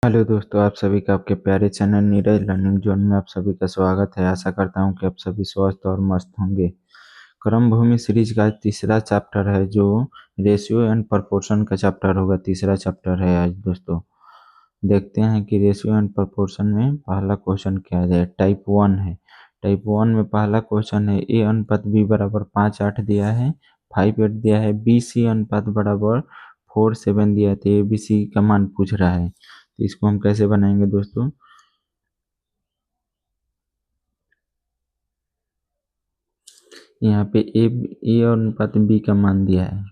Hello दोस्तों, आप सभी का आपके प्यारे चैनल नीरज लर्निंग जोन में आप सभी का स्वागत है। आशा करता हूं कि आप सभी स्वस्थ और मस्त होंगे। क्रम भूमि सीरीज का तीसरा चैप्टर है जो रेशियो एंड प्रोपोर्शन का चैप्टर होगा। तीसरा चैप्टर है आज दोस्तों। देखते हैं कि रेशियो एंड प्रोपोर्शन में पहला क्वेश्चन क्या है। टाइप 1 है। टाइप 1 में पहला क्वेश्चन है ए अनुपात बी बराबर 5:8 दिया है, 5:8 दिया है। बी सी अनुपात बराबर 4:7 दिया है। तो ए बी सी का मान पूछ रहा है, तो इसको हम कैसे बनाएंगे दोस्तों। यहाँ पे ए अनुपात बी का मान दिया है।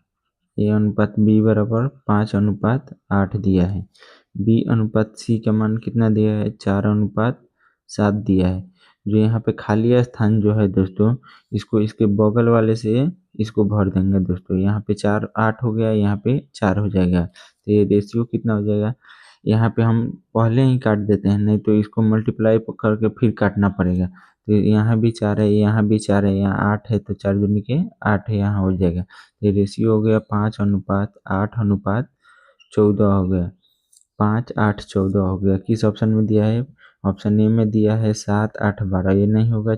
ए अनुपात बी बराबर 5:8 दिया है। बी अनुपात सी का मान कितना दिया है, 4:7 दिया है। जो यहाँ पे खाली स्थान जो है दोस्तों, इसको इसके बगल वाले से इसको भर देंगे दोस्तों। यहाँ पे 4:8 हो गया, यहाँ पे 4 हो जाएगा। तो ये रेशियो कितना हो जाएगा, यहाँ पे हम पहले ही काट देते हैं, नहीं तो इसको मल्टीप्लाई करके फिर काटना पड़ेगा। तो यहाँ भी 4 है, यहाँ भी 4 है, यहाँ 8 है, तो 4 दूनी के 8 है, यहाँ हो जाएगा। ये रेशियो हो गया 5:8:14 हो गया। 5:8:14 हो गया। किस ऑप्शन में दिया है, ऑप्शन ए में दिया है 7:8:12, ये नहीं होगा।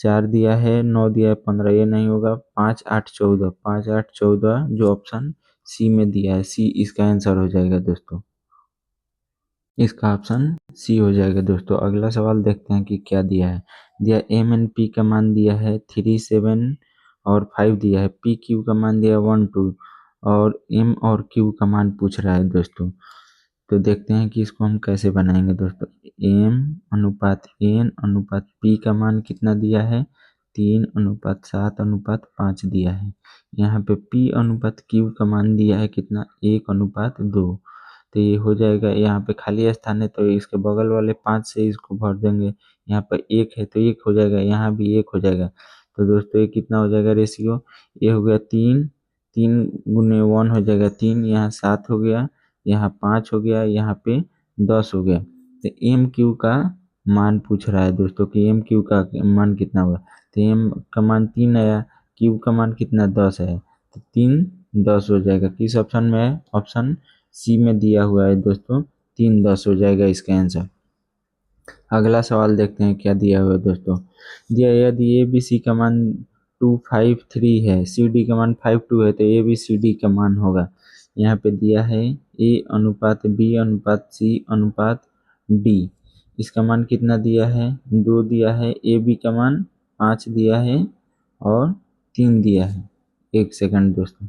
4 दिया है, 9 दिया है, 15, ये नहीं होगा। 5:8:14, 5:8:14 जो ऑप्शन सी में दिया है, सी इसका आंसर हो जाएगा दोस्तों। इसका ऑप्शन सी हो जाएगा दोस्तों। अगला सवाल देखते हैं कि क्या दिया है। दिया एम एन पी का मान दिया है 3, 7 और 5 दिया है। पी क्यू का मान दिया 1, 2 और एम और क्यू का मान पूछ रहा है दोस्तों। तो देखते हैं कि इसको हम कैसे बनाएंगे दोस्तों। एम अनुपात एन अनुपात पी का मान कितना दिया है, 3:7:5 दिया है। यहाँ पे पी अनुपात क्यू का मान दिया है कितना, 1:2। तो ये हो जाएगा। यहाँ पे खाली स्थान है तो इसके बगल वाले 5 से इसको भर देंगे। यहाँ पर 1 है तो 1 हो जाएगा, यहाँ भी 1 हो जाएगा। तो दोस्तों ये कितना हो जाएगा रेशियो, ये हो गया 3, 3 × 1 हो जाएगा 3, यहाँ 7 हो गया, यहाँ 5 हो गया, यहाँ पे 10 हो गया। तो एम क्यू का मान पूछ रहा है दोस्तों कि एम क्यू का मान कितना होगा। तो एम का मान 3 आया, क्यू का मान कितना 10 है, तो 3 10 हो जाएगा। किस ऑप्शन में है, ऑप्शन सी में दिया हुआ है दोस्तों। 3 10 हो जाएगा इसका आंसर। अगला सवाल देखते हैं क्या दिया हुआ है दोस्तों। दिया यदि ए बी सी का मान 2 5 3 है, सी डी का मान 5 2 है, तो ए बी सी डी का मान होगा। यहाँ पे दिया है ए अनुपात बी अनुपात सी अनुपात डी। इसका मान कितना दिया है, 2 दिया है। ए बी का मान 5 दिया है और 3 दिया है। एक सेकंड दोस्तों।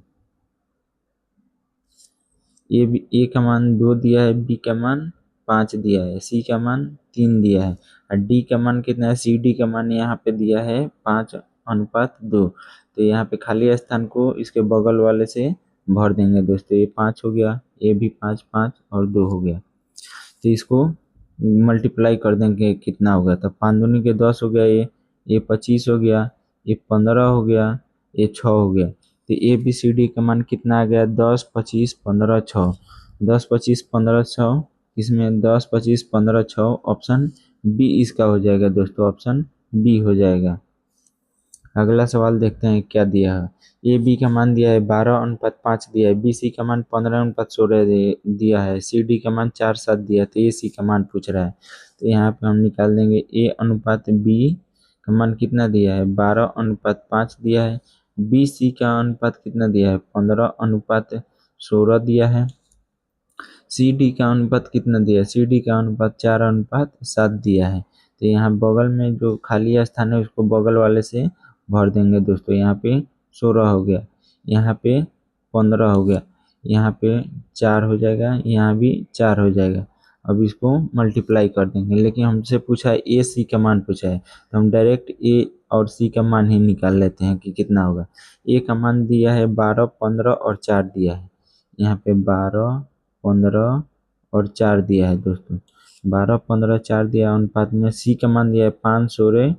ए का मान 2 दिया है, बी का मान 5 दिया है, सी का मान 3 दिया है और डी का मान कितना है, सी डी का मान यहाँ पे दिया है 5:2। तो यहाँ पे खाली स्थान को इसके बगल वाले से भर देंगे दोस्तों। ये 5 हो गया, ये भी 5 5 और 2 हो गया। तो इसको मल्टीप्लाई कर देंगे कितना होगा, तो 5 दूनी के 10 हो गया, ये 25 हो गया, ये 15 हो गया, ये 6 हो गया। तो ए बी सी डी का मान कितना आ गया, 10 25 15 6। 10 25 15 6, इसमें 10 25 15 6, ऑप्शन बी इसका हो जाएगा दोस्तों। ऑप्शन बी हो जाएगा। अगला सवाल देखते हैं क्या दिया है। ए बी का मान दिया है 12:5 दिया है। बी सी का मान 15:16 दिया है। सी डी का मान 4 7 दिया है। तो ए सी का मान पूछ रहा है, तो यहाँ पे हम निकाल देंगे ए अनुपात बी का मान कितना दिया है, 12:5 दिया है। बी सी का अनुपात कितना दिया है, 15:16 दिया है। सी डी का अनुपात कितना दिया है, सी डी का अनुपात 4:7 दिया है। तो यहाँ बगल में जो खाली स्थान है उसको बगल वाले से भर देंगे दोस्तों। यहाँ पे 16 हो गया, यहाँ पे 15 हो गया, यहाँ पे 4 हो जाएगा, यहाँ भी 4 हो जाएगा। अब इसको मल्टीप्लाई कर देंगे, लेकिन हमसे पूछा है ए सी का मान पूछा है, तो हम डायरेक्ट ए और सी का मान ही निकाल लेते हैं कि कितना होगा। ए का मान दिया है 12 15 और 4 दिया है। यहाँ पे 12 15 और 4 दिया है दोस्तों। 12 15 4 दिया अनुपात में सी का मान दिया है 5 16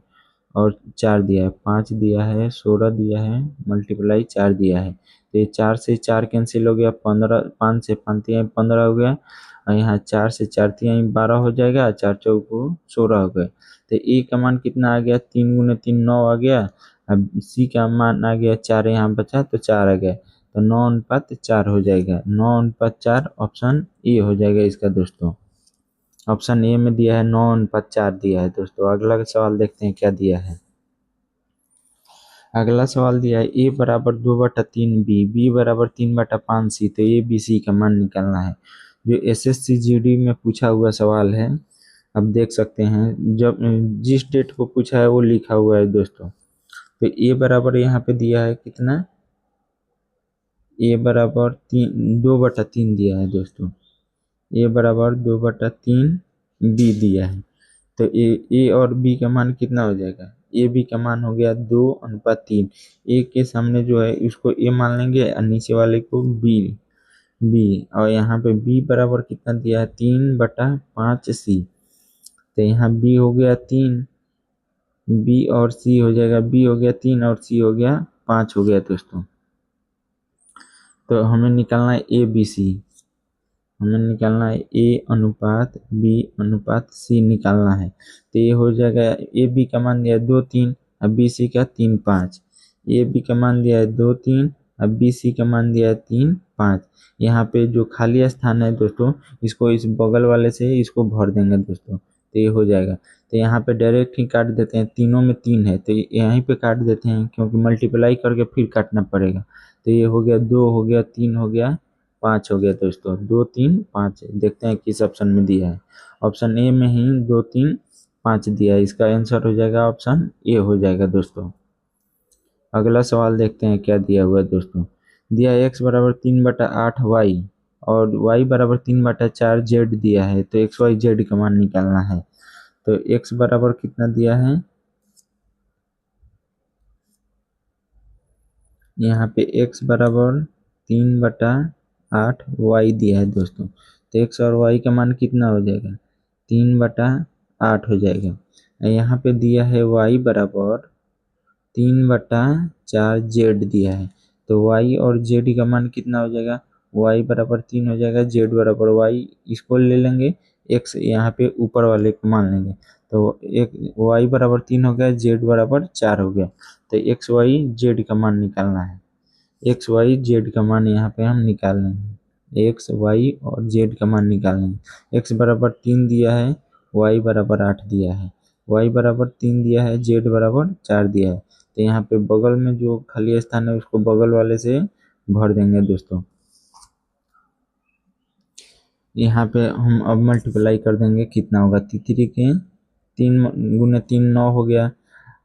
और 4 दिया है, 5 दिया है, 16 दिया है, मल्टीप्लाई 4 दिया है। तो ये 4 से 4 कैंसिल हो गया, 15 5 से 5 15 हो गया और यहाँ 4 से 4 12 हो जाएगा, 4 चौको 16 हो गए। तो ए का मान कितना आ गया, 3 × 3 9 आ गया। अब सी का मान आ गया 4, यहाँ बचा तो 4 आ गया। तो 9:4 हो जाएगा। 9:4 ऑप्शन ए हो जाएगा इसका दोस्तों। ऑप्शन ए में दिया है 9:4 दिया है दोस्तों। अगला सवाल देखते हैं क्या दिया है। अगला सवाल दिया है ए बराबर 2/3 बी बराबर 3/5 सी। तो ए बी सी का मान निकालना है। जो एसएससी जीडी में पूछा हुआ सवाल है, अब देख सकते हैं जब जिस डेट को पूछा है वो लिखा हुआ है दोस्तों। तो ए बराबर यहाँ पे दिया है कितना, ए बराबर 2/3 दिया है दोस्तों। ए बराबर 2/3 बी दिया है। तो ए और बी का मान कितना हो जाएगा, ए बी का मान हो गया 2:3। ए के सामने जो है उसको ए मान लेंगे और नीचे वाले को बी बी और यहाँ पे बी बराबर कितना दिया है 3/5 सी। तो यहाँ बी हो गया 3, बी और सी हो जाएगा, बी हो गया 3 और सी हो गया 5 हो गया दोस्तों। तो हमें निकालना है ए बी सी। हमें निकालना है ए अनुपात बी अनुपात सी निकालना है। तो ये हो जाएगा ए बी का मान दिया है 2 3 और बी सी का 3 5। ए बी का मान दिया है 2 3 और बी सी का मान दिया है 3 5। यहाँ पे जो खाली स्थान है दोस्तों, इसको इस बगल वाले से इसको भर देंगे दोस्तों। तो ये हो जाएगा। तो यहाँ पे डायरेक्ट ही काट देते हैं, तीनों में 3 है तो यहीं पे काट देते हैं क्योंकि मल्टीप्लाई करके फिर काटना पड़ेगा। तो ये हो गया 2 हो गया 3 हो गया 5 हो गया दोस्तों। 2 3 5 देखते हैं किस ऑप्शन में दिया है। ऑप्शन ए में ही 2 3 5 दिया है। इसका आंसर हो जाएगा ऑप्शन ए हो जाएगा दोस्तों। अगला सवाल देखते हैं क्या दिया हुआ है दोस्तों। दिया है x बराबर 3/8 वाई और y बराबर 3/4 जेड दिया है। तो एक्स वाई जेड का मान निकालना है। तो x बराबर कितना दिया है, यहाँ पे x बराबर 3/8 वाई दिया है दोस्तों। तो x और y का मान कितना हो जाएगा 3/8 हो जाएगा। यहाँ पे दिया है y बराबर 3/4 जेड दिया है। तो y और z का मान कितना हो जाएगा, y बराबर 3 हो जाएगा, z बराबर y इसको ले लेंगे, x यहाँ पे ऊपर वाले को मान लेंगे। तो एक y बराबर 3 हो गया, z बराबर 4 हो गया। तो x y z का मान निकालना है। एक्स वाई जेड का मान यहाँ पे हम निकाल लेंगे। एक्स वाई और जेड का मान निकाल लेंगे। एक्स बराबर 3 दिया है, वाई बराबर 8 दिया है, वाई बराबर 3 दिया है, जेड बराबर 4 दिया है। तो यहाँ पे बगल में जो खाली स्थान है उसको बगल वाले से भर देंगे दोस्तों। यहाँ पे हम अब मल्टीप्लाई कर देंगे, कितना होगा 3 के 3 गुने 3 9 हो गया,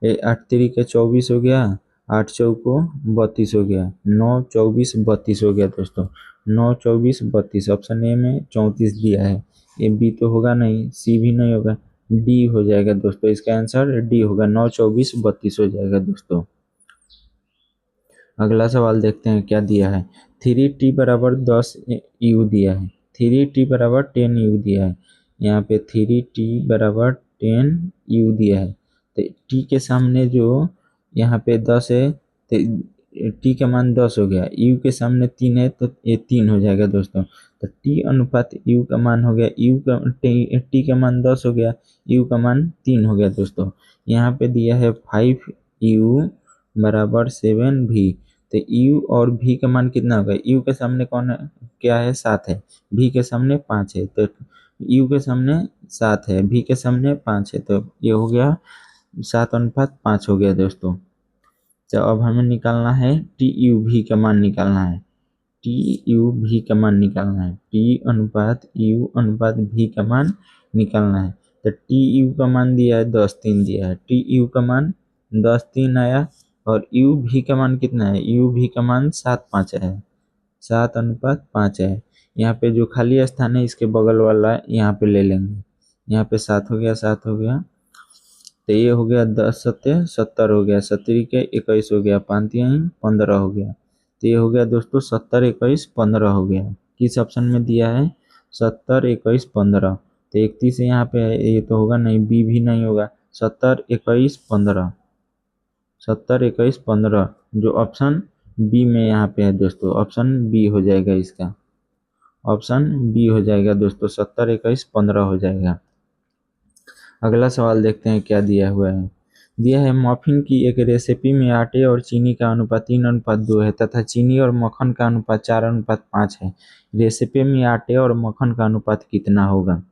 8 के 24 हो गया, 8 चौको 32 हो गया, 9 24 32 हो गया दोस्तों। 9 24 32 ऑप्शन ए में 34 दिया है। ए बी तो होगा नहीं, सी भी नहीं होगा, डी हो जाएगा दोस्तों। इसका आंसर डी होगा, 9 24 32 हो जाएगा दोस्तों। अगला सवाल देखते हैं क्या दिया है। 3t बराबर 10 यू दिया है, 3t बराबर 10 यू दिया है। यहाँ पे 3t बराबर 10 यू दिया है। तो t के सामने जो यहाँ पे 10 है तो t का मान 10 हो गया, u के सामने 3 है तो ये 3 हो जाएगा दोस्तों। तो t अनुपात u का मान हो गया, u का t का मान 10 हो गया, u का मान 3 हो गया दोस्तों। यहाँ पे दिया है 5u बराबर 7v। तो u और v का मान कितना होगा, u के सामने कौन है, क्या है 7 है, v के सामने 5 है। तो u के सामने 7 है, v के सामने 5 है, तो ये हो गया 7:5 हो गया दोस्तों। तो अब हमें निकालना है टी यू भी का मान निकालना है, टी यू भी का मान निकालना है, टी अनुपात यू अनुपात भी का मान निकालना है। तो टी यू का मान दिया है 10 3 दिया है, टी यू का मान 10 3 आया और यू भी का मान कितना है, यू भी का मान 7 5 है, 7:5 है। यहाँ पे जो खाली स्थान है इसके बगल वाला यहाँ पे ले लेंगे। यहाँ पे 7 हो गया 7 हो गया, तो ये हो गया 10 7 70 हो गया, 70 के 21 हो गया, 5 15 हो गया। तो ये हो गया दोस्तों 70 21 15 हो गया। किस ऑप्शन में दिया है 70 21 15। तो 31 यहाँ पे है, ये तो होगा नहीं, बी भी नहीं होगा। 70 21 15, 70 21 15 जो ऑप्शन बी में यहाँ पे है दोस्तों, ऑप्शन बी हो जाएगा इसका, ऑप्शन बी हो जाएगा दोस्तों, 70 21 15 हो जाएगा। अगला सवाल देखते हैं क्या दिया हुआ है। दिया है मफिन की एक रेसिपी में आटे और चीनी का अनुपात 3:2 है तथा चीनी और मक्खन का अनुपात 4:5 है। रेसिपी में आटे और मक्खन का अनुपात कितना होगा?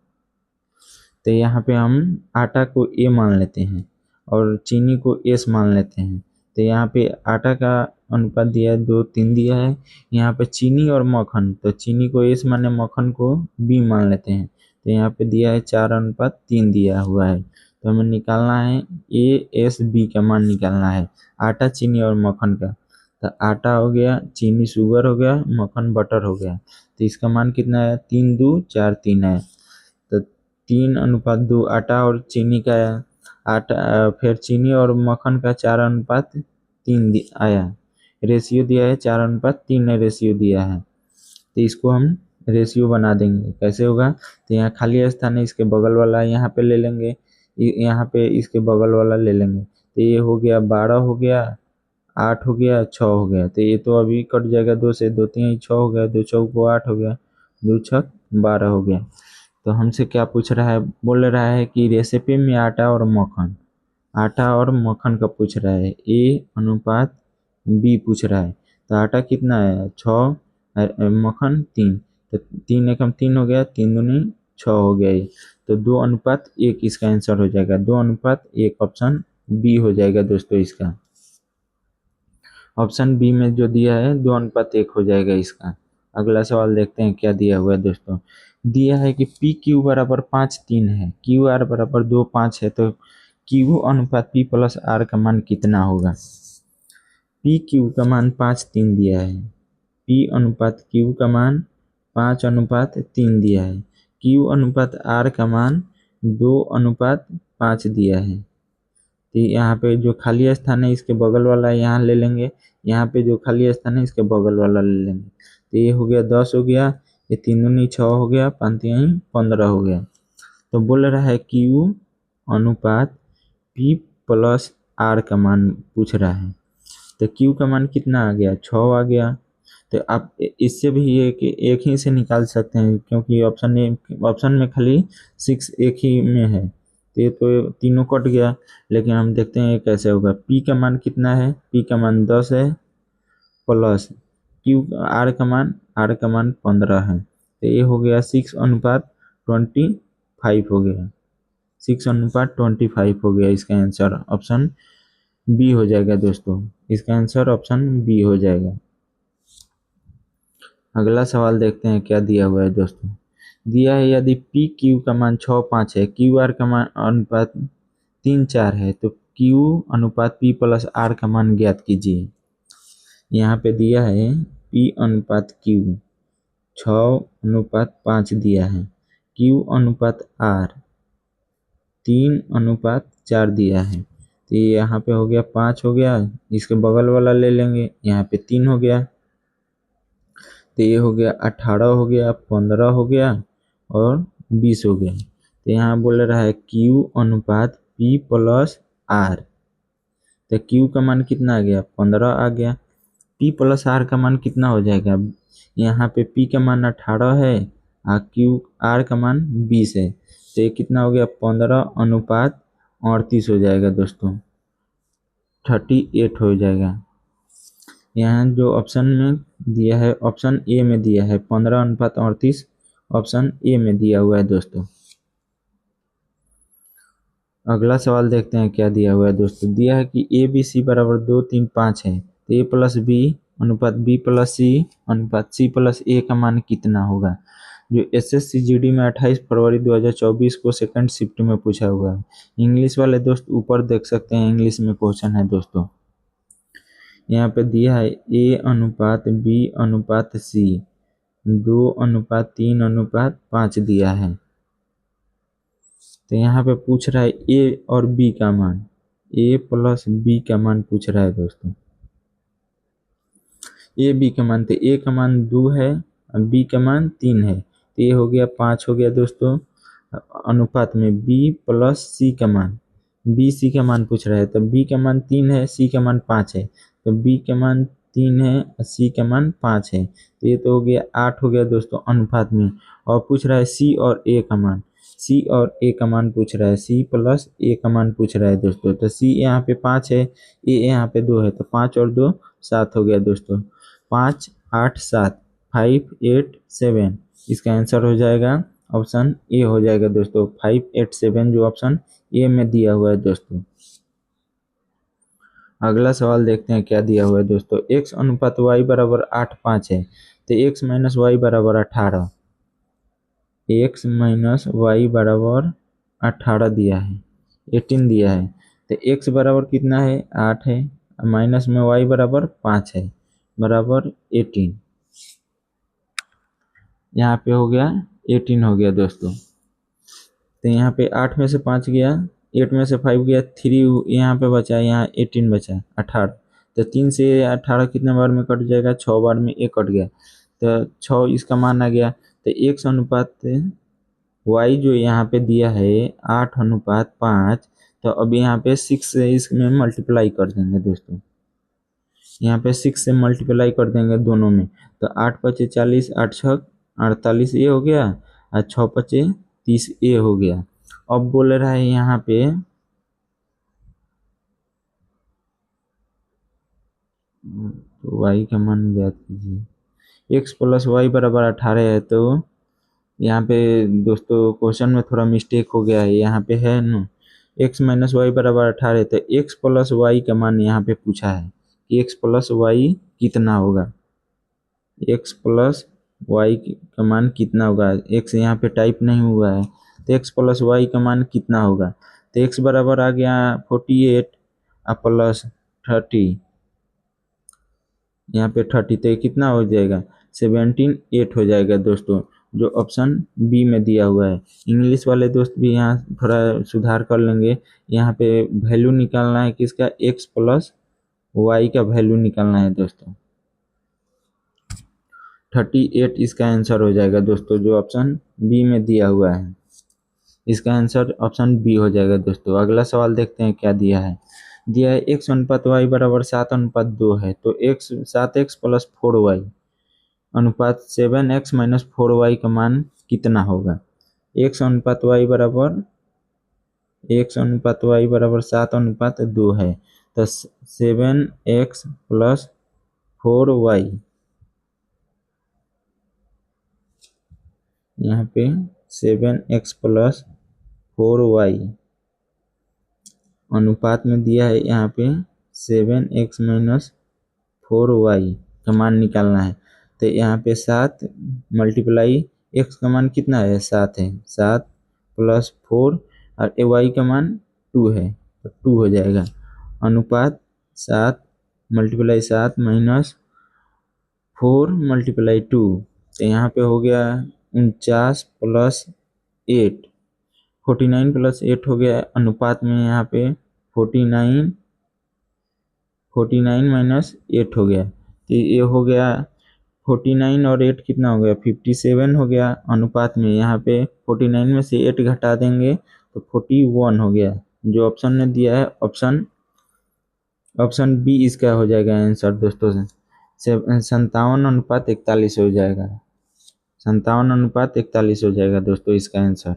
तो यहाँ पे हम आटा को ए मान लेते हैं और चीनी को एस मान लेते हैं। तो यहाँ पे आटा का अनुपात दिया है 2:3 दिया है। यहाँ पे चीनी और मक्खन, तो चीनी को एस माने मक्खन को बी मान लेते हैं। तो यहाँ पे दिया है 4:3 दिया हुआ है। तो हमें निकालना है ए एस बी का मान निकालना है, आटा चीनी और मक्खन का। तो आटा हो गया, चीनी शुगर हो गया, मक्खन बटर हो गया। तो इसका मान कितना है? 3:2 4:3 है। तो 3:2 आटा और चीनी का आटा, फिर चीनी और मक्खन का 4:3 आया। रेशियो दिया है 4:3 रेशियो दिया है। तो इसको हम रेशियो बना देंगे। कैसे होगा? तो यहाँ खाली स्थान है, इसके बगल वाला यहाँ पे ले लेंगे, यहाँ पे इसके बगल वाला ले लेंगे। तो ये हो गया 12 हो गया, 8 हो गया, 6 हो गया। तो ये तो अभी कट जाएगा, 2 से 2 3 6 हो गया, 2 चौक को 8 हो गया, 2 छक 12 हो गया। तो हमसे क्या पूछ रहा है? बोल रहा है कि रेसिपी में आटा और मक्खन, आटा और मक्खन का पूछ रहा है, ए अनुपात बी पूछ रहा है। तो आटा कितना है? 6, मक्खन 3। तो 3 एकम 3 हो गया, 3 दूनी 6 हो गया ये। तो 2:1 इसका आंसर हो जाएगा। 2:1 ऑप्शन बी हो जाएगा दोस्तों इसका। ऑप्शन बी में जो दिया है 2:1 हो जाएगा इसका। अगला सवाल देखते हैं क्या दिया हुआ है दोस्तों। दिया है कि पी क्यू बराबर 5:3 है, क्यू आर बराबर 2:5 है, तो क्यू अनुपात पी प्लस आर का मान कितना होगा? पी क्यू का मान 5:3 दिया है, पी अनुपात क्यू का मान 5:3 दिया है, क्यू अनुपात आर का मान 2:5 दिया है। तो यहाँ पे जो खाली स्थान है इसके बगल वाला यहाँ ले लेंगे, यहाँ पे जो खाली स्थान है इसके बगल वाला ले लेंगे। तो ये हो गया 10 हो गया, ये 3 दूनी 6 हो गया, 5 तिहाई 15 हो गया। तो बोल रहा है क्यू अनुपात पी प्लस आर का मान पूछ रहा है। तो क्यू का मान कितना आ गया? 6 आ गया। तो आप इससे भी एक ही से निकाल सकते हैं, क्योंकि ऑप्शन में खाली 6 एक ही में है, तो ये तो तीनों कट गया। लेकिन हम देखते हैं ये कैसे होगा। पी का मान कितना है? पी का मान 10 है, प्लस क्यू आर का मान 15 है। तो ये हो गया 6:25 हो गया, 6:25 हो गया। इसका आंसर ऑप्शन बी हो जाएगा दोस्तों, इसका आंसर ऑप्शन बी हो जाएगा। अगला सवाल देखते हैं क्या दिया हुआ है दोस्तों। दिया है यदि पी क्यू का मान 6:5 है, क्यू आर का मान अनुपात 3:4 है, तो क्यू अनुपात पी प्लस आर का मान ज्ञात कीजिए। यहाँ पे दिया है पी अनुपात क्यू 6:5 दिया है, क्यू अनुपात आर 3:4 दिया है। तो यहाँ पे हो गया 5 हो गया, इसके बगल वाला ले लेंगे, यहाँ पे 3 हो गया। तो ये हो गया 18 हो गया, 15 हो गया और 20 हो गया। तो यहाँ बोल रहा है क्यू अनुपात पी प्लस आर। तो क्यू का मान कितना आ गया? 15 आ गया। पी प्लस आर का मान कितना हो जाएगा? यहाँ पे पी का मान 18 है और क्यू आर का मान 20 है। तो ये कितना हो गया? 15:38 हो जाएगा दोस्तों, 38 हो जाएगा। यहाँ जो ऑप्शन में दिया है, ऑप्शन ए में दिया है 15:38, ऑप्शन ए में दिया हुआ है दोस्तों। अगला सवाल देखते हैं क्या दिया हुआ है दोस्तों। दिया है कि ए बी सी बराबर 2 3 5 है, तो ए प्लस बी अनुपात बी प्लस सी अनुपात सी प्लस ए का मान कितना होगा? जो एसएससी जीडी में 28 फरवरी 2024 को सेकंड शिफ्ट में पूछा हुआ है। इंग्लिश वाले दोस्त ऊपर देख सकते हैं, इंग्लिश में क्वेश्चन है दोस्तों। यहाँ पे दिया है ए अनुपात बी अनुपात सी 2:3:5 दिया है। तो यहाँ पे पूछ रहा है ए और बी का मान, ए प्लस बी का मान पूछ रहा है दोस्तों। ए बी का मान, तो ए का मान 2 है और बी का मान 3 है, तो ये हो गया 5 हो गया दोस्तों। अनुपात में बी प्लस सी का मान, बी सी का मान पूछ रहा है, तो बी का मान 3 है, सी का मान 5 है, तो बी का मान 3 है और सी का मान 5 है। तो ये तो हो गया 8 हो गया दोस्तों अनुपात में। और पूछ रहा है सी और ए का मान, सी और ए का मान पूछ रहा है, सी प्लस ए का मान पूछ रहा है दोस्तों। तो सी यहाँ पे 5 है, ए यहाँ पे 2 है, तो 5 और 2 7 हो गया दोस्तों। 5 8 7 5 8 7 इसका आंसर हो जाएगा ऑप्शन ए हो जाएगा दोस्तों। 5 8 7 जो ऑप्शन ए में दिया हुआ है दोस्तों। अगला सवाल देखते हैं क्या दिया हुआ है दोस्तों। x अनुपात y बराबर 8 5 है, तो x माइनस वाई बराबर 18। x माइनस वाई बराबर 18 दिया है, 18 दिया है। तो x बराबर कितना है, 8 है, माइनस में y बराबर 5 है, बराबर 18। यहाँ पे हो गया 18 हो गया दोस्तों। तो यहाँ पे 8 में से 5 गया, 8 में से 5 गया, 3 यहाँ पे बचा, यहाँ 18 बचा, 18। तो 3 से 18 कितने बार में कट जाएगा, 6 बार में एक कट गया, तो 6 इसका मान आ गया। तो x अनुपात y जो यहाँ पे दिया है 8 अनुपात 5, तो अब यहाँ पे 6 से इसमें मल्टीप्लाई कर देंगे दोस्तों। यहाँ पे 6 से मल्टीप्लाई कर देंगे दोनों में, तो 8 पचे 40, 8 छक 48 ये हो गया, और 6 पचे 30 ए हो गया। अब बोल रहा है यहाँ पे तो y का मान ज्ञात कीजिए। x प्लस वाई बराबर 18 है, तो यहाँ पे दोस्तों क्वेश्चन में थोड़ा मिस्टेक हो गया है। यहाँ पे है ना x माइनस वाई बराबर 18 है, तो x प्लस वाई का मान यहाँ पे पूछा है कि x प्लस वाई कितना होगा, x प्लस वाई का मान कितना होगा। x यहाँ पे टाइप नहीं हुआ है, तो x प्लस वाई का मान कितना होगा। तो x बराबर आ गया 48 प्लस 30, यहाँ पे 30, तो ये कितना हो जाएगा 17 8 हो जाएगा दोस्तों, जो ऑप्शन बी में दिया हुआ है। इंग्लिश वाले दोस्त भी यहाँ थोड़ा सुधार कर लेंगे। यहाँ पे वैल्यू निकालना है किसका, x प्लस वाई का वैल्यू निकालना है दोस्तों। 38 इसका आंसर हो जाएगा दोस्तों, जो ऑप्शन बी में दिया हुआ है। इसका आंसर ऑप्शन बी हो जाएगा दोस्तों। अगला सवाल देखते हैं क्या दिया है। दिया है x अनुपात y बराबर 7 अनुपात 2 है, तो x 7x प्लस 4y अनुपात 7x माइनस 4y का मान कितना होगा। x अनुपात y बराबर 7 अनुपात 2 है, तो 7x प्लस 4y, यहाँ पे 7x प्लस 4y अनुपात में दिया है, यहाँ पे 7x माइनस 4y का मान निकालना है। तो यहाँ पे 7 मल्टीप्लाई x का मान कितना है, 7 है, 7 प्लस 4 और y का मान 2 है, तो 2 हो जाएगा। अनुपात 7 मल्टीप्लाई 7 माइनस 4 मल्टीप्लाई 2, तो यहाँ पे हो गया 49 प्लस 8, 49 प्लस 8 हो गया। अनुपात में यहाँ पे 49 माइनस 8 हो गया, तो ये हो गया 49 और 8 कितना हो गया, 57 हो गया। अनुपात में यहाँ पे 49 में से 8 घटा देंगे तो 41 हो गया, जो ऑप्शन ने दिया है ऑप्शन बी इसका हो जाएगा आंसर दोस्तों। 57 अनुपात 41 हो जाएगा, 57 अनुपात 41 हो जाएगा दोस्तों इसका आंसर।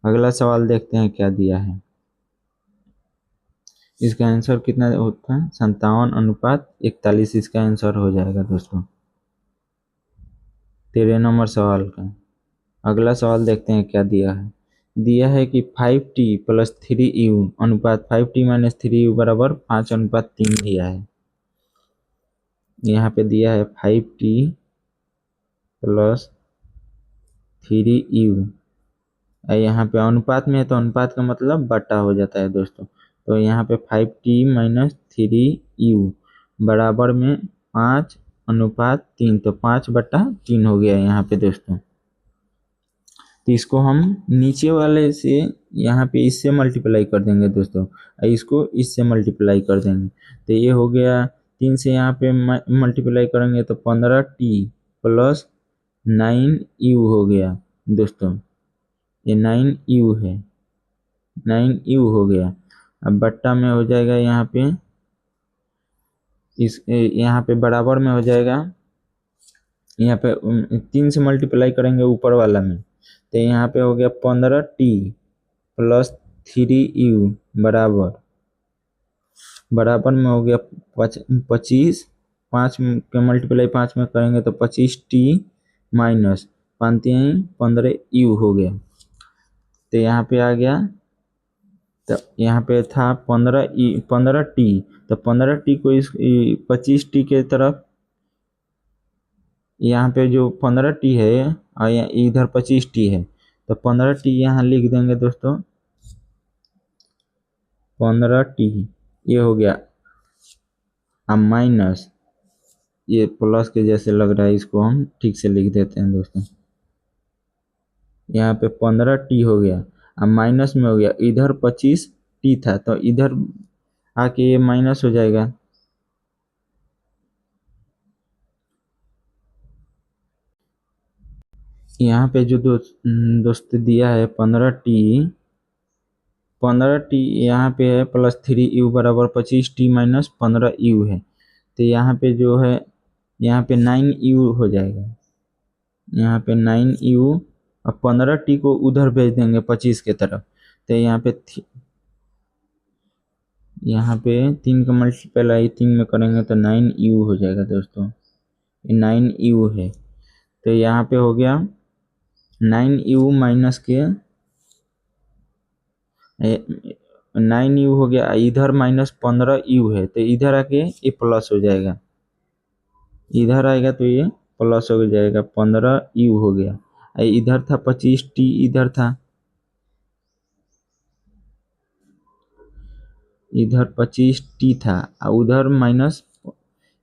अगला सवाल देखते हैं क्या दिया है। इसका आंसर कितना होता है, 57 अनुपात 41 इसका आंसर हो जाएगा दोस्तों 13 नंबर सवाल का। अगला सवाल देखते हैं क्या दिया है। दिया है कि 5t प्लस 3u अनुपात 5t माइनस 3u बराबर 5 अनुपात 3 दिया है। यहाँ पे दिया है 5t प्लस 3u, यहाँ पे अनुपात में है तो अनुपात का मतलब बटा हो जाता है दोस्तों। तो यहाँ पे 5t माइनस 3u बराबर में 5 अनुपात 3, तो 5/3 हो गया यहाँ पे दोस्तों। तो इसको हम नीचे वाले से यहाँ पे इससे मल्टीप्लाई कर देंगे दोस्तों, इसको इससे मल्टीप्लाई कर देंगे, तो ये हो गया 3 से यहाँ पे मल्टीप्लाई करेंगे तो 15t प्लस 9u हो गया दोस्तों, ये 9u है, 9u हो गया। अब बट्टा में हो जाएगा यहाँ पे, इस यहाँ पे बराबर में हो जाएगा, यहाँ पे 3 से मल्टीप्लाई करेंगे ऊपर वाला में, तो यहाँ पे हो गया 15t प्लस 3u बराबर में हो गया 25। 5 के मल्टीप्लाई 5 में करेंगे तो 25t माइनस 15u हो गया। तो यहाँ पे आ गया, तो यहाँ पे था 15t, तो 15t को इस 25t के तरफ, यहाँ पे जो 15t है और इधर 25t है, तो 15t यहाँ लिख देंगे दोस्तों। 15t ये हो गया, अब माइनस, ये प्लस के जैसे लग रहा है, इसको हम ठीक से लिख देते हैं दोस्तों। यहाँ पे 15t हो गया, अब माइनस में हो गया, इधर 25t था तो इधर आके ये माइनस हो जाएगा। यहाँ पे जो दोस्त दिया है 15t यहाँ पे है प्लस 3u बराबर 25t माइनस 15u है। तो यहाँ पे जो है, यहाँ पे 9u हो जाएगा, यहाँ पे 9u, अब 15t को उधर भेज देंगे 25 के तरफ, तो यहाँ पे 3 का मल्टीप्लाई 3 में करेंगे तो 9u हो जाएगा दोस्तों, ये 9u है। तो यहाँ पे हो गया 9u माइनस के 9u हो गया, इधर माइनस 15u है, तो इधर आके ये प्लस हो जाएगा, इधर आएगा तो ये प्लस हो जाएगा, 15u हो गया। इधर था 25t, इधर 25t था, उधर माइनस,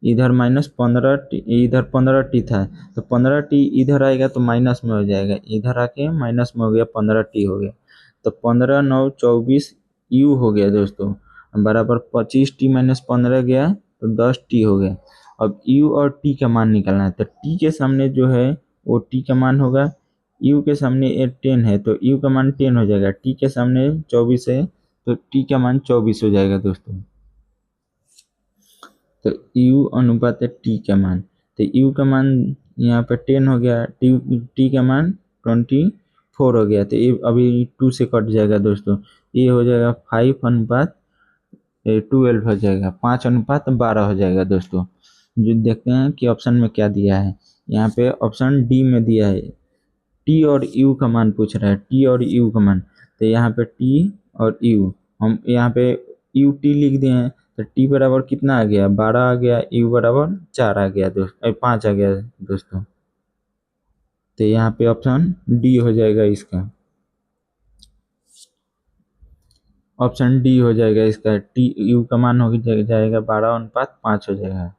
इधर माइनस 15t, इधर 15t था, तो 15t इधर आएगा तो माइनस में हो जाएगा, इधर आके माइनस में हो गया, 15t हो गया। तो 15 9 24 u हो गया दोस्तों, बराबर 25t माइनस 15 गया तो 10t हो गया। अब u और t का मान निकालना है, तो t के सामने जो है वो t का मान होगा, u के सामने 10 है तो u का मान 10 हो जाएगा, t के सामने 24 है तो t का मान 24 हो जाएगा दोस्तों। तो u अनुपात है t का मान, तो u का मान यहाँ पे 10 हो गया, t का मान 24 हो गया, तो ये अभी 2 से कट जाएगा दोस्तों, ये हो जाएगा 5 अनुपात 12 हो जाएगा, 5 अनुपात 12 हो जाएगा दोस्तों। जो देखते हैं कि ऑप्शन में क्या दिया है, यहाँ पे ऑप्शन डी में दिया है t और u का मान पूछ रहा है, t और u का मान, तो यहाँ पे t और u, हम यहाँ पे ut लिख दिए हैं, तो t बराबर कितना आ गया, 12 आ गया, u बराबर 4 आ गया दोस्तों, 5 आ गया दोस्तों। तो यहाँ पे ऑप्शन डी हो जाएगा इसका, ऑप्शन डी हो जाएगा इसका, टी यू का मान हो जाएगा 12 अनुपात 5 हो जाएगा।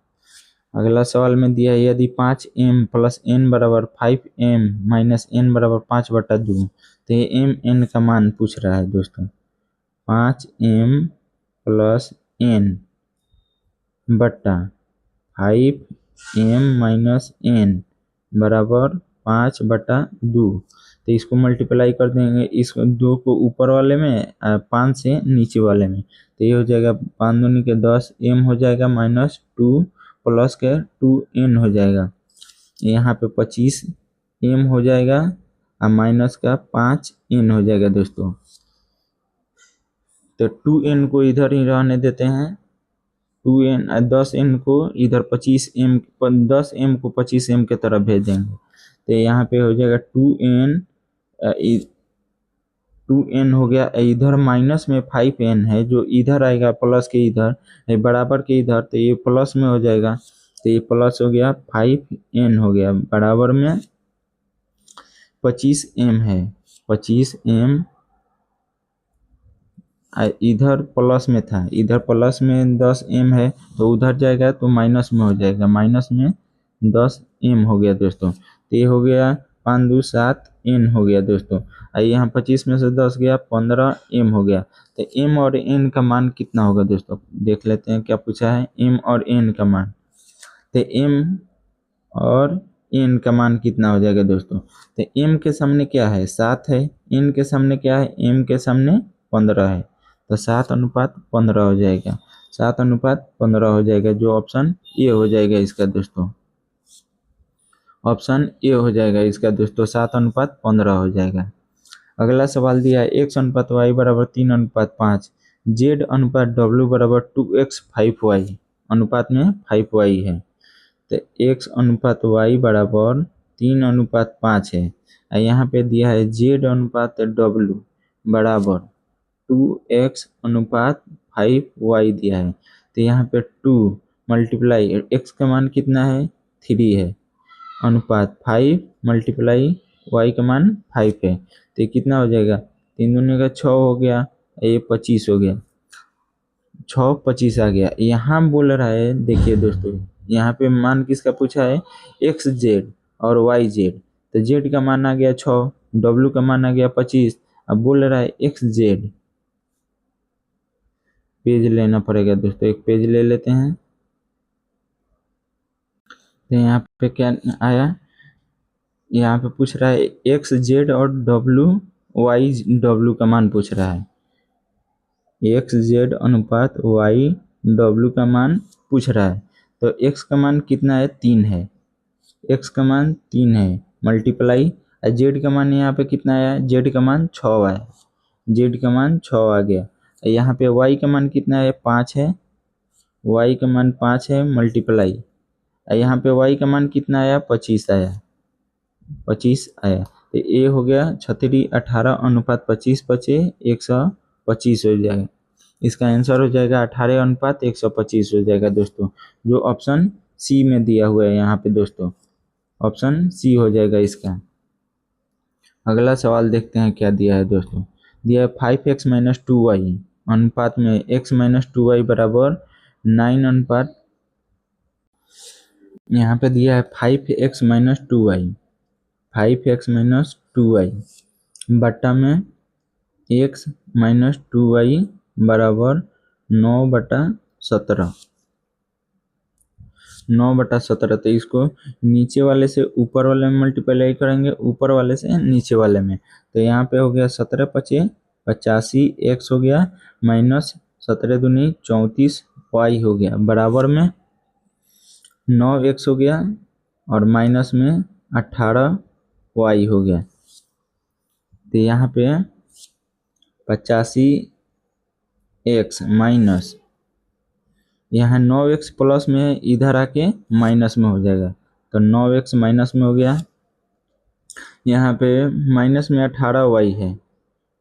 अगला सवाल में दिया है, यदि 5m प्लस n बराबर 5m माइनस n बराबर 5/2, तो ये m n का मान पूछ रहा है दोस्तों। 5m प्लस n बट्टा 5m माइनस n बराबर 5/2, तो इसको मल्टीप्लाई कर देंगे, इस 2 को ऊपर वाले में 5 से नीचे वाले में, तो ये हो जाएगा 5 दूनी के 10 m हो जाएगा माइनस 2 प्लस के 2n हो जाएगा, यहाँ पे 25 m हो जाएगा और माइनस का 5n हो जाएगा दोस्तों। तो 2n को इधर ही रहने देते हैं, 2n 10n को इधर 25m, 10m को 25m के तरफ भेज देंगे, तो यहाँ पे हो जाएगा 2n हो गया, इधर माइनस में 5n है, जो इधर आएगा प्लस के इधर बराबर के इधर, तो ये प्लस में हो जाएगा, तो ये प्लस हो गया 5n हो गया, बराबर में 25m है, 25m इधर प्लस में था, इधर प्लस में 10m है तो उधर जाएगा तो माइनस में हो जाएगा, माइनस में 10m हो गया दोस्तों। तो ये हो गया 5 2 7n हो गया दोस्तों, यहाँ 25 में से 10 गया, 15m हो गया। तो m और n का मान कितना होगा दोस्तों, देख लेते हैं क्या पूछा है, m और n का मान। तो m और n का मान कितना हो जाएगा दोस्तों, तो m के सामने क्या है, 7 है, n के सामने क्या है, m के सामने 15 है, तो 7 अनुपात 15 हो जाएगा, 7 अनुपात 15 हो जाएगा, जो ऑप्शन ए हो जाएगा इसका दोस्तों। ऑप्शन ए हो जाएगा इसका दोस्तों, 7:15 हो जाएगा। अगला सवाल दिया है x अनुपात y बराबर 3:5, z अनुपात w बराबर 2x 5y, अनुपात में 5y है। तो x अनुपात y बराबर 3:5 है और यहाँ पे दिया है z अनुपात w बराबर 2x अनुपात 5y दिया है। तो यहाँ पे 2 मल्टीप्लाई x का मान कितना है 3 है, अनुपात 5 मल्टीप्लाई y का मान 5 है। तो ये कितना हो जाएगा, 3 दूनी का 6 हो गया, ये 25 हो गया, 6 25 आ गया। यहाँ बोल रहा है देखिए दोस्तों, यहाँ पे मान किसका पूछा है, एक्स जेड और वाई जेड। तो जेड का मान आ गया 6, डब्ल्यू का मान आ गया 25। अब बोल रहा है एक्स जेड, पेज लेना पड़ेगा दोस्तों, एक पेज ले लेते हैं। तो यहाँ पे क्या आया, यहाँ पे पूछ रहा है एक्स जेड और डब्ल्यू वाई डब्ल्यू का मान पूछ रहा है, एक्स जेड अनुपात वाई डब्ल्यू का मान पूछ रहा है। तो एक्स का मान कितना है 3 है, एक्स का मान 3 है मल्टीप्लाई जेड का मान यहाँ पे कितना आया, जेड का मान 6 आया, जेड का मान 6 आ गया। यहाँ पे वाई का मान कितना है 5 है, वाई का मान 5 है मल्टीप्लाई, यहाँ पे वाई का मान कितना आया 25 आया, 25 आया। तो ए हो गया 36 18 अनुपात 25 बचे 125 हो जाएगा। इसका आंसर हो जाएगा 18 अनुपात 125 हो जाएगा दोस्तों, जो ऑप्शन सी में दिया हुआ है यहाँ पे दोस्तों, ऑप्शन सी हो जाएगा इसका। अगला सवाल देखते हैं क्या दिया है दोस्तों, दिया है 5x - 2y अनुपात में x - 2y बराबर 9 अनुपात, यहाँ पे दिया है 5x - 2y, 5x - 2y बट्टा में x - 2y बराबर 9/17, 9/17। तो इसको नीचे वाले से ऊपर वाले में मल्टीप्लाई करेंगे, ऊपर वाले से नीचे वाले में। तो यहाँ पे हो गया 17 × 85 x हो गया, माइनस 17 दूनी 34 y हो गया, बराबर में 9x हो गया और माइनस में 18 y हो गया। तो यहाँ पे 85x माइनस, यहाँ 9x प्लस में इधर आके माइनस में हो जाएगा, तो 9x माइनस में हो गया। यहाँ पे माइनस में 18y है,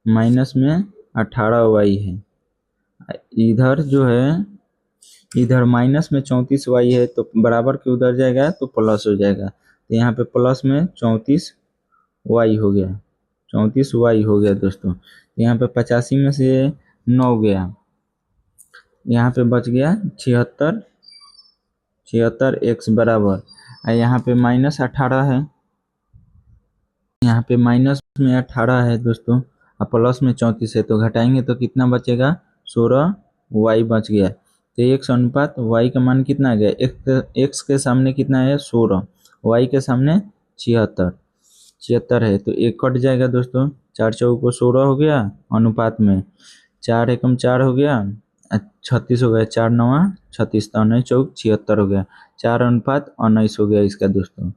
माइनस में 18y है, इधर जो है इधर माइनस में 34y है, तो बराबर के उधर जाएगा तो प्लस हो जाएगा। तो यहाँ पे प्लस में 34y हो गया, 34y हो गया दोस्तों। यहाँ पे 85 में से 9 गया, यहाँ पे बच गया 76, 76x बराबर, यहाँ पे माइनस 18 है, यहाँ पे माइनस में 18 है दोस्तों और प्लस में 34 है, तो घटाएंगे तो कितना बचेगा 16y बच गया। तो x अनुपात y का मान कितना आ गया, x के सामने कितना है 16, y के सामने 76 है, तो एक कट जाएगा दोस्तों, 4 चौको 16 हो गया, अनुपात में 4 एकम 4 हो गया, 36 हो गया, 4 9 36, तो 9 चौक 76 हो गया, 4:19 हो गया इसका दोस्तों,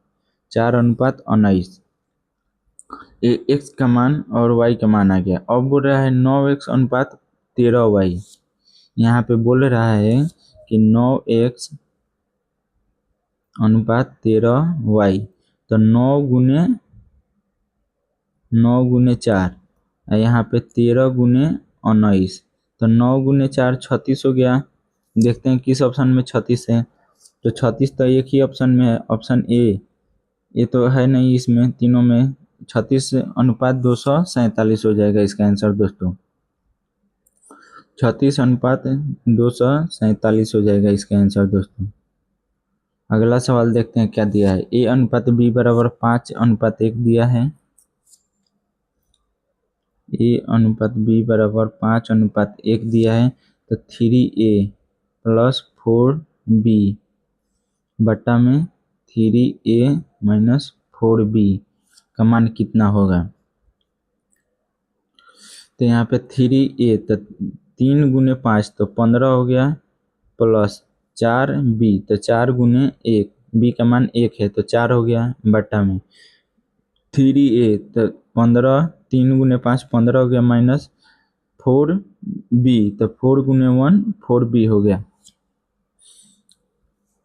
4:19। एक्स का मान और वाई का मान आ गया। अब बोल रहा है 9x अनुपात 13y, यहाँ पे बोल रहा है कि 9x अनुपात 13y, तो 9 गुने 4, यहाँ पे 13 गुने 19, तो 9 गुने 4 36 हो गया। देखते हैं किस ऑप्शन में 36 है, तो 36 तो एक ही ऑप्शन में है, ऑप्शन ए, ये तो है नहीं इसमें तीनों में। 36 अनुपात 247 हो जाएगा इसका आंसर दोस्तों, 36 अनुपात 247 हो जाएगा इसका आंसर दोस्तों। अगला सवाल देखते हैं क्या दिया है, a अनुपात b बराबर 5:1 दिया है, a अनुपात b बराबर 5:1 दिया है, तो 3a + 4b बट्टा में 3a - 4b का मान कितना होगा। तो यहाँ पे 3a, तो 3 गुने 5 तो 15 हो गया, प्लस 4b, तो 4 गुने 1 बी का मान 1 है तो 4 हो गया बट्टा में 3a तो 15, 3 गुने 5 15 हो गया माइनस 4b तो 4 गुने 1 4b हो गया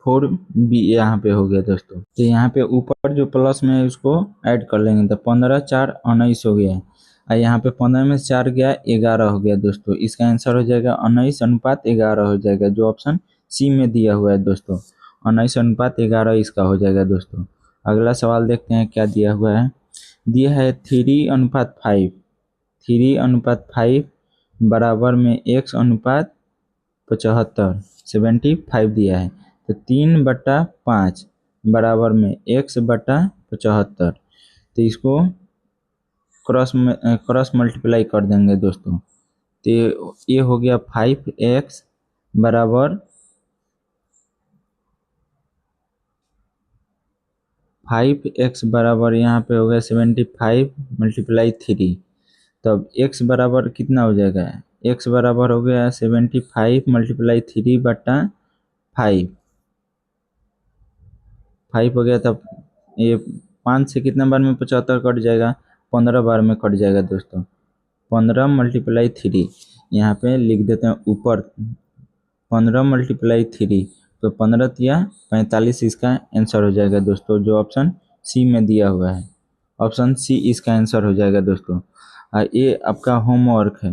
4b यहाँ पे हो गया दोस्तों। तो यहाँ पे ऊपर जो प्लस में है उसको ऐड कर लेंगे तो 15 4 19 हो गया और यहाँ पे 15 में 4 गया 11 हो गया दोस्तों। इसका आंसर हो जाएगा 19:11 हो जाएगा जो ऑप्शन सी में दिया हुआ है दोस्तों। 19:11 इसका हो जाएगा दोस्तों। अगला सवाल देखते हैं क्या दिया हुआ है। दिया है 3:5 3:5 बराबर में x:75 75 दिया है तो 3/5 बराबर में x/75 तो इसको क्रॉस मल्टीप्लाई कर देंगे दोस्तों। तो ये हो गया 5x बराबर 5x बराबर यहाँ पे हो गया 75 मल्टीप्लाई 3 तब x बराबर कितना हो जाएगा x बराबर हो गया 75 मल्टीप्लाई 3/5 5 हो गया तब ये 5 से कितना बार में 75 कट जाएगा 15 बार में कट जाएगा दोस्तों। 15 मल्टीप्लाई 3 यहाँ पे लिख देते हैं ऊपर 15 मल्टीप्लाई 3 तो 15 या 45 इसका आंसर हो जाएगा दोस्तों जो ऑप्शन सी में दिया हुआ है। ऑप्शन सी इसका आंसर हो जाएगा दोस्तों। ये आपका होमवर्क है।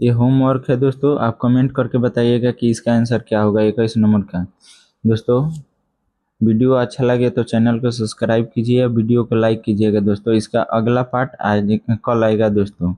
ये होमवर्क है दोस्तों। आप कमेंट करके बताइएगा कि इसका आंसर क्या होगा 21 नंबर का। दोस्तों वीडियो अच्छा लगे तो चैनल को सब्सक्राइब कीजिए, वीडियो को लाइक कीजिएगा दोस्तों। इसका अगला पार्ट आज कल आएगा दोस्तों।